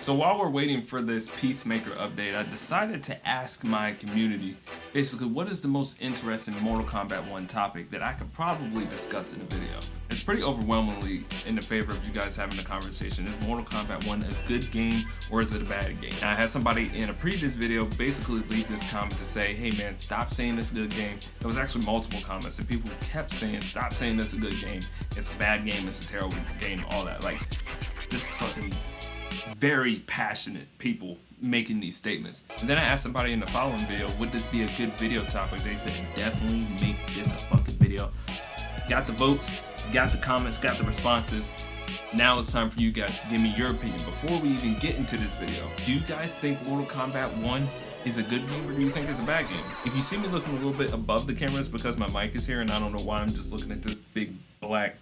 So while we're waiting for this Peacemaker update, I decided to ask my community, basically, what is the most interesting Mortal Kombat 1 topic that I could probably discuss in a video? It's pretty overwhelmingly in the favor of you guys having a conversation. Is Mortal Kombat 1 a good game or is it a bad game? Now, I had somebody in a previous video basically leave this comment to say, hey man, stop saying this is a good game. There was actually multiple comments and people kept saying, stop saying this is a good game. It's a bad game, it's a terrible game, all that. Like, just fucking very passionate people making these statements. And then I asked somebody in the following video, would this be a good video topic? They said, definitely make this a fucking video. Got the votes, got the comments, got the responses. Now it's time for you guys to give me your opinion. Before we even get into this video, do you guys think Mortal Kombat 1 is a good game or do you think it's a bad game? If you see me looking a little bit above the camera, it's because my mic is here and I don't know why I'm just looking at this big black.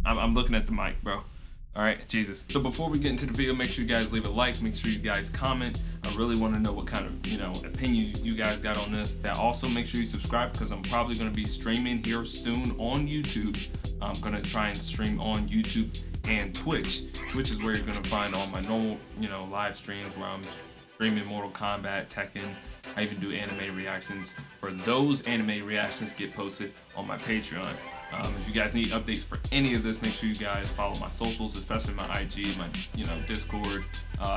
I'm looking at the mic, bro. All right, Jesus. So before we get into the video, make sure you guys leave a like, make sure you guys comment. I really want to know what kind of, opinion you guys got on this. And also make sure you subscribe because I'm probably going to be streaming here soon on YouTube. I'm going to try and stream on YouTube and Twitch. Twitch is where you're going to find all my normal, live streams where I'm streaming Mortal Kombat, Tekken. I even do anime reactions, where those anime reactions get posted on my Patreon. If you guys need updates for any of this, make sure you guys follow my socials, especially my IG, my Discord,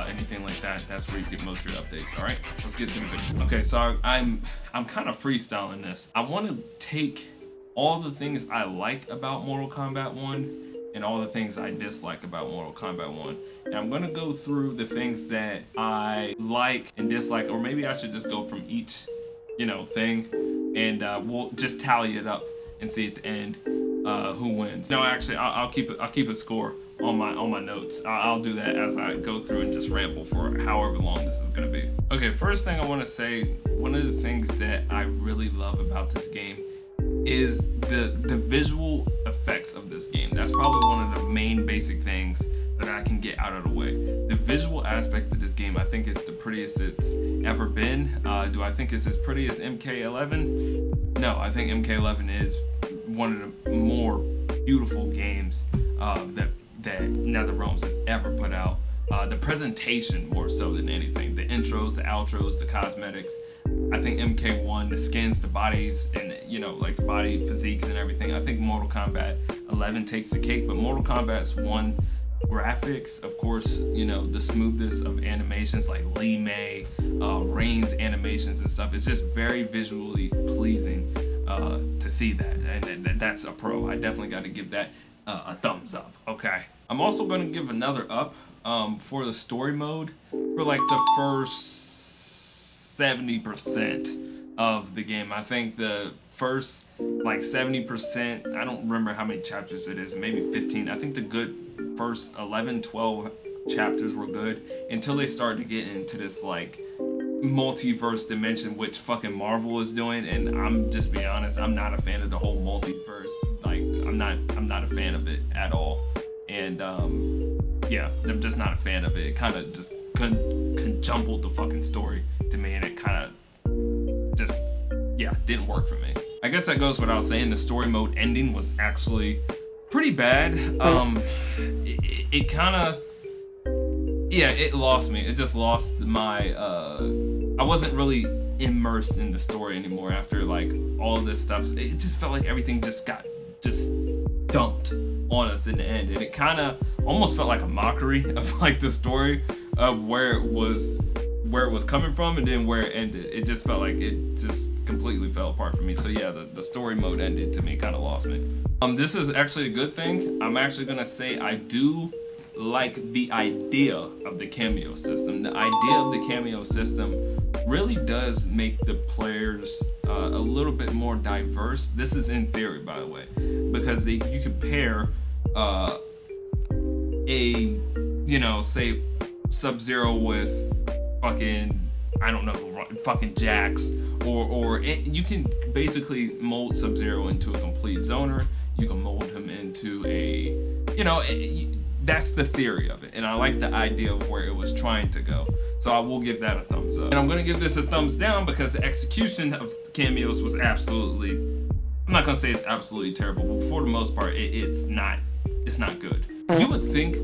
anything like that. That's where you get most of your updates. All right, let's get to the video. Okay, so I'm kind of freestyling this. I want to take all the things I like about Mortal Kombat 1 and all the things I dislike about Mortal Kombat 1. And I'm gonna go through the things that I like and dislike, or maybe I should just go from each, thing, and we'll just tally it up and see at the end who wins. No, actually, I'll keep a score on my notes. I'll do that as I go through and just ramble for however long this is gonna be. Okay, first thing I want to say, one of the things that I really love about this game is the visual effects of this game. That's probably one of the main basic things that I can get out of the way. The visual aspect of this game, I think it's the prettiest it's ever been. Do I think it's as pretty as MK11? No, I think MK11 is one of the more beautiful games that NetherRealms has ever put out. The presentation more so than anything. The intros, the outros, the cosmetics. I think MK1, the skins, the bodies, and the body physiques and everything. I think Mortal Kombat 11 takes the cake, but Mortal Kombat's 1 graphics, of course, the smoothness of animations like Lee May, Rain's animations and stuff. It's just very visually pleasing to see that, and that's a pro. I definitely got to give that a thumbs up. Okay, I'm also going to give another up for the story mode for like the first 70% of the game. I think the first 70%, I don't remember how many chapters it is, maybe 15. I think the good first 11, 12 chapters were good until they started to get into this multiverse dimension, which fucking Marvel is doing, and I'm just being honest, I'm not a fan of the whole multiverse. I'm not a fan of it at all, and yeah, I'm just not a fan of it. It kind of just jumbled the fucking story to me, and it kind of just didn't work for me. I guess that goes without saying. The story mode ending was actually pretty bad. It kind of it lost me. It just lost my I wasn't really immersed in the story anymore after all of this stuff. It just felt like everything just got dumped on us in the end, and it kind of almost felt like a mockery of the story of where it was coming from and then where it ended. It just felt like it just completely fell apart for me. So yeah, the story mode ended to me, kind of lost me. This is actually a good thing. I'm actually gonna say I do like the idea of the cameo system. The idea of the cameo system really does make the players a little bit more diverse. This is in theory, by the way, because you can pair say Sub-Zero with fucking, I don't know, fucking Jax, or you can basically mold Sub-Zero into a complete zoner. You can mold him into a, that's the theory of it, and I like the idea of where it was trying to go. So I will give that a thumbs up. And I'm gonna give this a thumbs down because the execution of cameos was absolutely, I'm not gonna say it's absolutely terrible, but for the most part, it's not good. You would think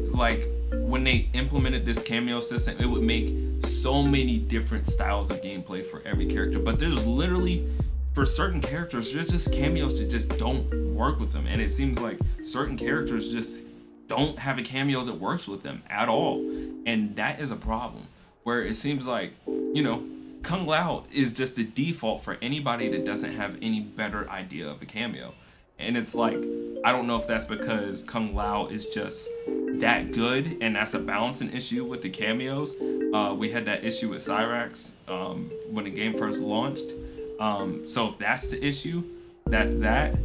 when they implemented this cameo system, it would make so many different styles of gameplay for every character. But there's literally, for certain characters, there's just cameos that just don't work with them. And it seems like certain characters just don't have a cameo that works with them at all. And that is a problem, where it seems like, you know, Kung Lao is just the default for anybody that doesn't have any better idea of a cameo. And it's like, I don't know if that's because Kung Lao is just that good and that's a balancing issue with the cameos. We had that issue with Cyrax when the game first launched. So if that's the issue, that's that.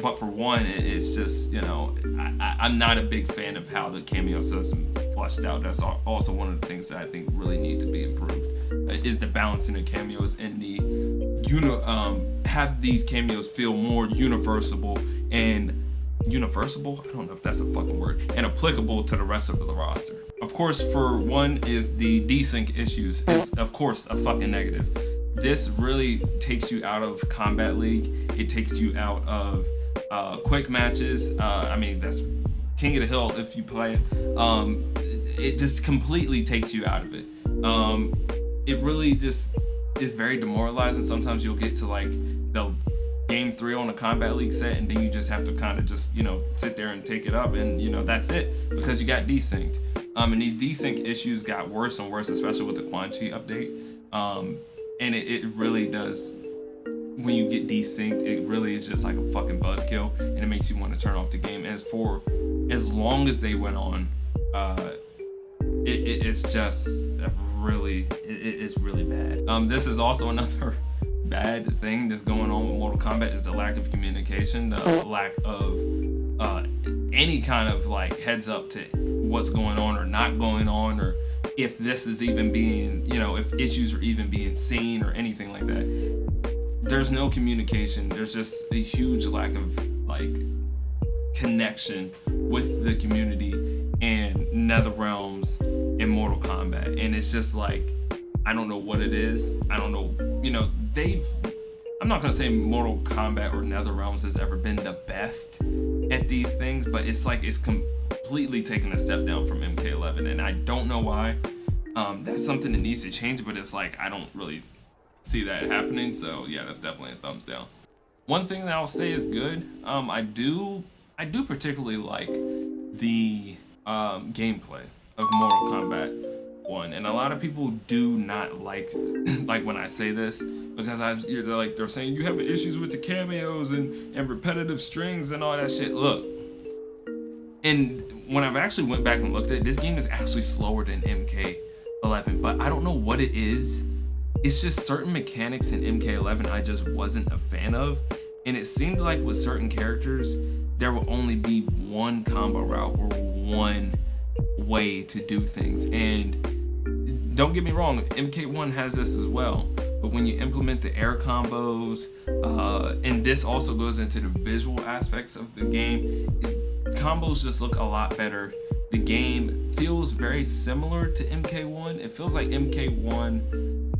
But for one, it's just, you know, I'm not a big fan of how the cameo system fleshed out. That's also one of the things that I think really need to be improved, is the balancing of cameos and the have these cameos feel more universal and universal. I don't know if that's a fucking word, and applicable to the rest of the roster. Of course, for one, is the desync issues is of course a fucking negative. This really takes you out of Combat League. It takes you out of quick matches. I mean, that's King of the Hill if you play it. It just completely takes you out of it. It really just is very demoralizing. Sometimes you'll get to like the game 3 on a Combat League set, and then you just have to kind of just, you know, sit there and take it up, and you know, that's it, because you got desynced. And these desync issues got worse and worse, especially with the Quan Chi update. And it really does, when you get desynced, it really is just like a fucking buzzkill, and it makes you want to turn off the game. As for as long as they went on, it's just really, it's really bad. This is also another bad thing that's going on with Mortal Kombat, is the lack of communication, the lack of any kind of like heads up to what's going on or not going on, or if this is even being, you know, if issues are even being seen or anything like that. There's no communication. There's just a huge lack of like connection with the community and NetherRealms and Mortal Kombat. And it's just like, I don't know what it is. I don't know, you know, I'm not gonna say Mortal Kombat or NetherRealms has ever been the best at these things, but it's like it's completely taken a step down from MK11, and I don't know why. That's something that needs to change, but it's like, I don't really see that happening. So yeah, that's definitely a thumbs down. One thing that I'll say is good. I do particularly like the gameplay of Mortal Kombat 1, and a lot of people do not like when I say this, because they're saying you have issues with the cameos and repetitive strings and all that shit. Look, and when I've actually went back and looked at it, this game is actually slower than MK11, but I don't know what it is. It's just certain mechanics in MK11 I just wasn't a fan of, and it seemed like with certain characters there will only be one combo route or one way to do things. And don't get me wrong, MK1 has this as well, but when you implement the air combos, and this also goes into the visual aspects of the game, combos just look a lot better. The game feels very similar to MK1. It feels like MK1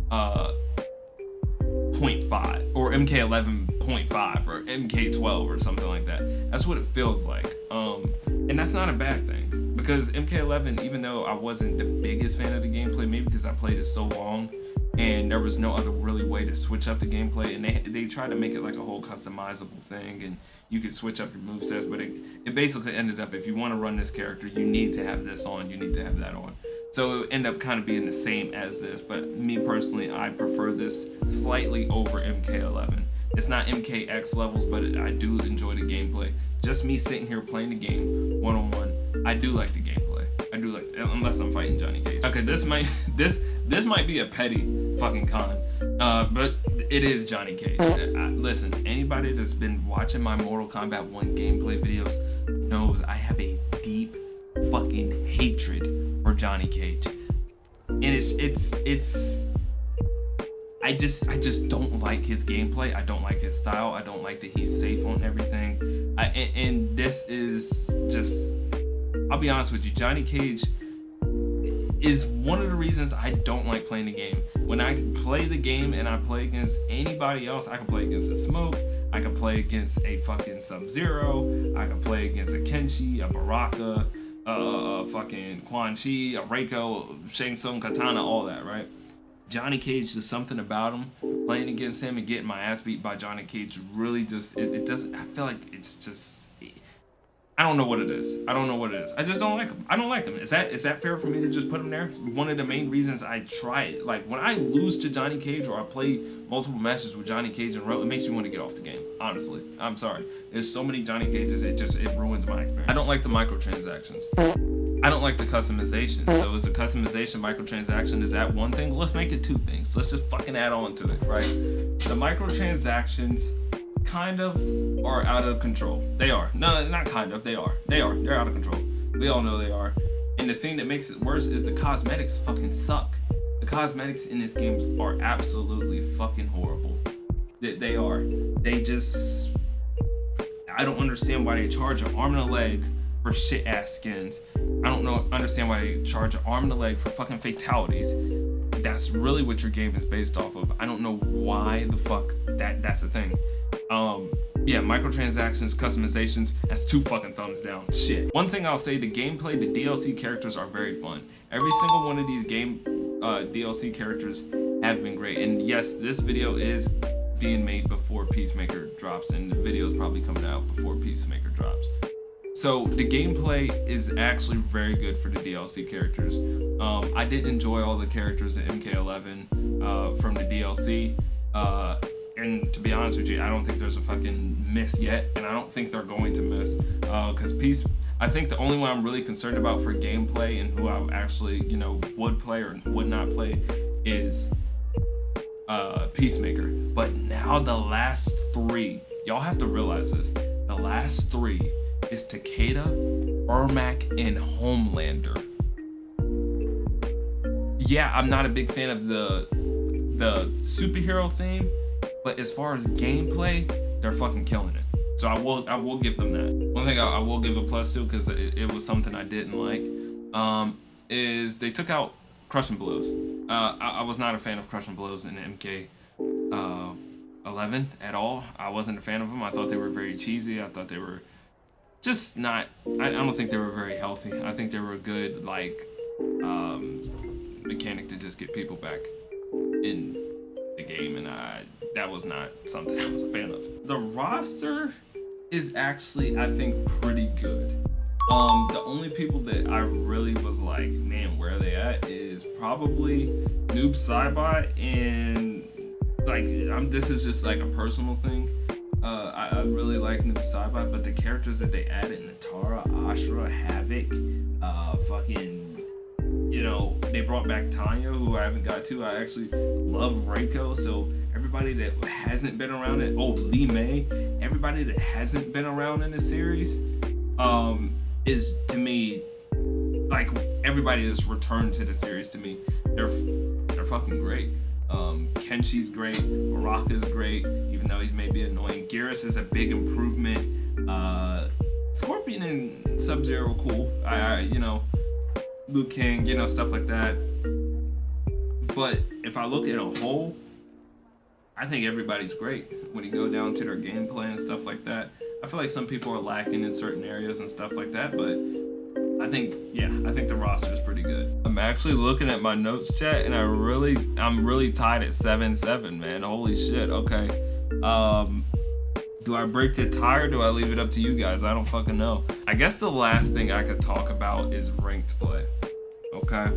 0.5 or MK11.5 or MK12 or something like that. That's what it feels like. And that's not a bad thing, because MK11, even though I wasn't the biggest fan of the gameplay, maybe because I played it so long and there was no other really way to switch up the gameplay, and they tried to make it like a whole customizable thing, and you could switch up your movesets, but it basically ended up, if you want to run this character, you need to have this on, you need to have that on. So it ended up kind of being the same as this, but me personally, I prefer this slightly over MK11. It's not MKX levels, but I do enjoy the gameplay. Just me sitting here playing the game one-on-one, I do like the gameplay. I do like, unless I'm fighting Johnny Cage. Okay, this might be a petty fucking con, but it is Johnny Cage. Listen, anybody that's been watching my Mortal Kombat 1 gameplay videos knows I have a deep fucking hatred for Johnny Cage, and I just don't like his gameplay. I don't like his style. I don't like that he's safe on everything. And this is just, I'll be honest with you, Johnny Cage is one of the reasons I don't like playing the game. When I play the game and I play against anybody else, I can play against a Smoke, I can play against a fucking Sub-Zero, I can play against a Kenshi, a Baraka, fucking Quan Chi, Reiko, Shang Tsung, Katana, all that, right? Johnny Cage, there's something about him. Playing against him and getting my ass beat by Johnny Cage really just, it doesn't, I feel like it's just, I don't know what it is. I don't know what it is. I just don't like him. I don't like him. Is that fair for me to just put him there? One of the main reasons I try it, like when I lose to Johnny Cage or I play multiple matches with Johnny Cage in a row, it makes me want to get off the game. Honestly, I'm sorry. There's so many Johnny Cages, it ruins my experience. I don't like the microtransactions. I don't like the customization. So is the customization microtransaction, is that one thing? Let's make it two things. Let's just fucking add on to it, right? The microtransactions kind of are out of control. They are. No, not kind of. They are. They're out of control. We all know they are. And the thing that makes it worse is the cosmetics fucking suck. The cosmetics in this game are absolutely fucking horrible. They are. They just, I don't understand why they charge an arm and a leg for shit ass skins. I don't understand why they charge an arm and a leg for fucking fatalities. That's really what your game is based off of. I don't know why the fuck that's the thing. Yeah, microtransactions, customizations, that's 2 fucking thumbs down. Shit. One thing I'll say, the gameplay, the DLC characters are very fun. Every single one of these game DLC characters have been great. And yes, this video is being made before Peacemaker drops, and the video is probably coming out before Peacemaker drops. So the gameplay is actually very good for the DLC characters. I did enjoy all the characters in MK11 from the DLC. And to be honest with you, I don't think there's a fucking miss yet, and I don't think they're going to miss. Because I think the only one I'm really concerned about for gameplay and who I actually, would play or would not play is Peacemaker. But now the last 3, y'all have to realize this. The last 3 is Takeda, Ermac, and Homelander. Yeah, I'm not a big fan of the superhero theme, but as far as gameplay, they're fucking killing it. So I will give them that. One thing I will give a plus to, because it was something I didn't like, is they took out Crushing Blows. I was not a fan of Crushing Blows in MK11 at all. I wasn't a fan of them. I thought they were very cheesy. I thought they were just not, I don't think they were very healthy. I think they were a good, mechanic to just get people back in the game, and that was not something I was a fan of. The roster is actually, I think, pretty good. The only people that I really was like, man, where are they at, is probably Noob Saibot, and this is just like a personal thing. I really like Noob Saibot, but the characters that they added, Natara, Ashura, Havoc, they brought back Tanya, who I haven't got to. I actually love Reiko, so everybody that hasn't been around it, Lee May, everybody that hasn't been around in the series, is to me, like, everybody that's returned to the series to me, they're fucking great. Kenshi's great, Baraka's great, even though he's maybe annoying. Geras is a big improvement. Scorpion and Sub-Zero cool. Liu Kang, stuff like that. But if I look at a whole, I think everybody's great when you go down to their gameplay and stuff like that. I feel like some people are lacking in certain areas and stuff like that, but I think the roster is pretty good. I'm actually looking at my notes chat, and I'm really tied at 7-7, man. Holy shit. Okay. Do I break the tie, or do I leave it up to you guys? I don't fucking know. I guess the last thing I could talk about is ranked play. Okay.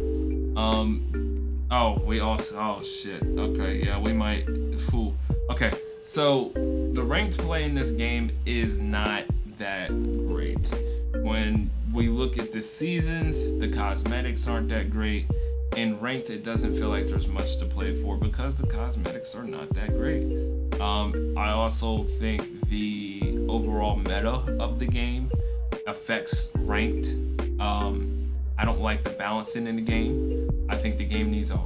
Oh shit. Okay, yeah, we might. Ooh. Okay, so the ranked play in this game is not that great. When we look at the seasons, the cosmetics aren't that great. In ranked, it doesn't feel like there's much to play for because the cosmetics are not that great. I also think the overall meta of the game affects ranked. I don't like the balancing in the game. I think the game needs a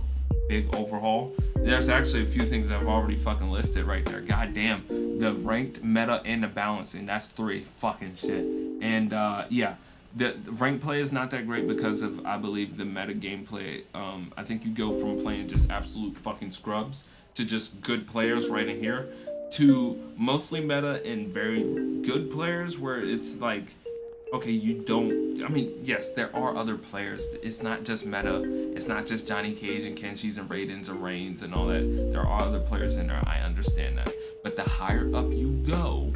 big overhaul. There's actually a few things that I've already fucking listed right there. God damn, the ranked meta and the balancing, that's 3 fucking shit. And the ranked play is not that great because of, I believe, the meta gameplay. I think you go from playing just absolute fucking scrubs to just good players right in here to mostly meta and very good players, where it's like okay, you don't, I mean, yes, there are other players. It's not just meta. It's not just Johnny Cage and Kenshi's and Raiden's and Reigns and all that. There are other players in there. I understand that. But the higher up you go,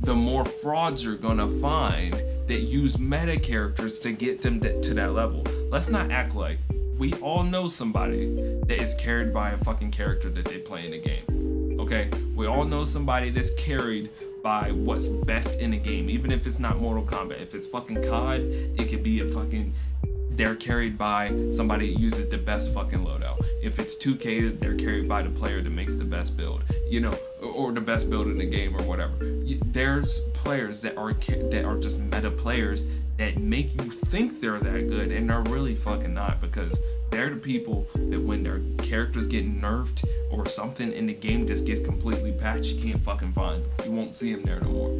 the more frauds you're gonna find that use meta characters to get them to that level. Let's not act like we all know somebody that is carried by a fucking character that they play in the game. Okay? We all know somebody that's carried by what's best in the game, even if it's not Mortal Kombat. If it's fucking COD, it could be a fucking, they're carried by somebody that uses the best fucking loadout. If it's 2K, they're carried by the player that makes the best build, you know, or the best build in the game or whatever. There's players that are just meta players that make you think they're that good, and they're really fucking not, because they're the people that when their characters get nerfed or something in the game just gets completely patched, you can't fucking find them. You won't see them there no more.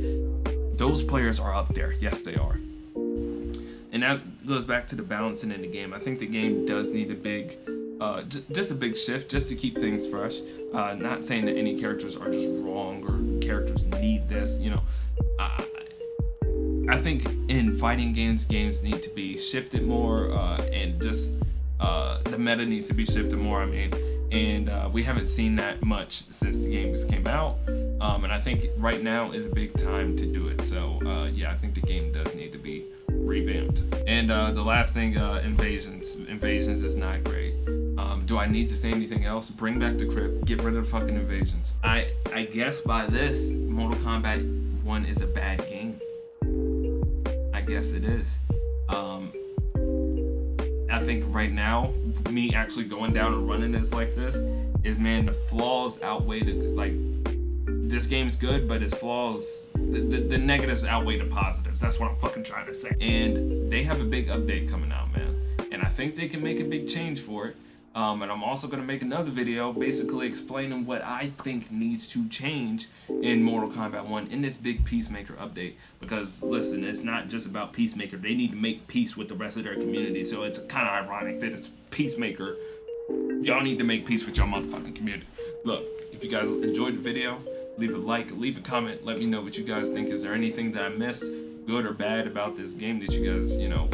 Those players are up there. Yes, they are. And that goes back to the balancing in the game. I think the game does need a big, just a big shift, just to keep things fresh. Not saying that any characters are just wrong or characters need this, you know. I think in fighting games need to be shifted more, and just the meta needs to be shifted more. I mean, and we haven't seen that much since the game just came out. And I think right now is a big time to do it. So yeah, I think the game does need to be revamped. And the last thing, invasions. Invasions is not great. Do I need to say anything else? Bring back the crypt. Get rid of the fucking invasions. I guess by this, Mortal Kombat 1 is a bad game. I guess it is. I think right now, me actually going down and running this like this is, man, the flaws outweigh the, like, this game's good, but its flaws, the negatives outweigh the positives. That's what I'm fucking trying to say. And they have a big update coming out, man. And I think they can make a big change for it. And I'm also going to make another video basically explaining what I think needs to change in Mortal Kombat 1 in this big Peacemaker update. Because, listen, it's not just about Peacemaker. They need to make peace with the rest of their community. So it's kind of ironic that it's Peacemaker. Y'all need to make peace with your motherfucking community. Look, if you guys enjoyed the video, leave a like, leave a comment. Let me know what you guys think. Is there anything that I missed, good or bad, about this game that you guys, you know,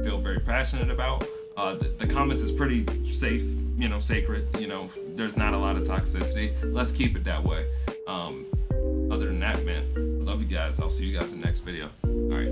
feel very passionate about? The comments is pretty safe, you know, sacred, you know, there's not a lot of toxicity. Let's keep it that way. Other than that, man, I love you guys. I'll see you guys in the next video. All right.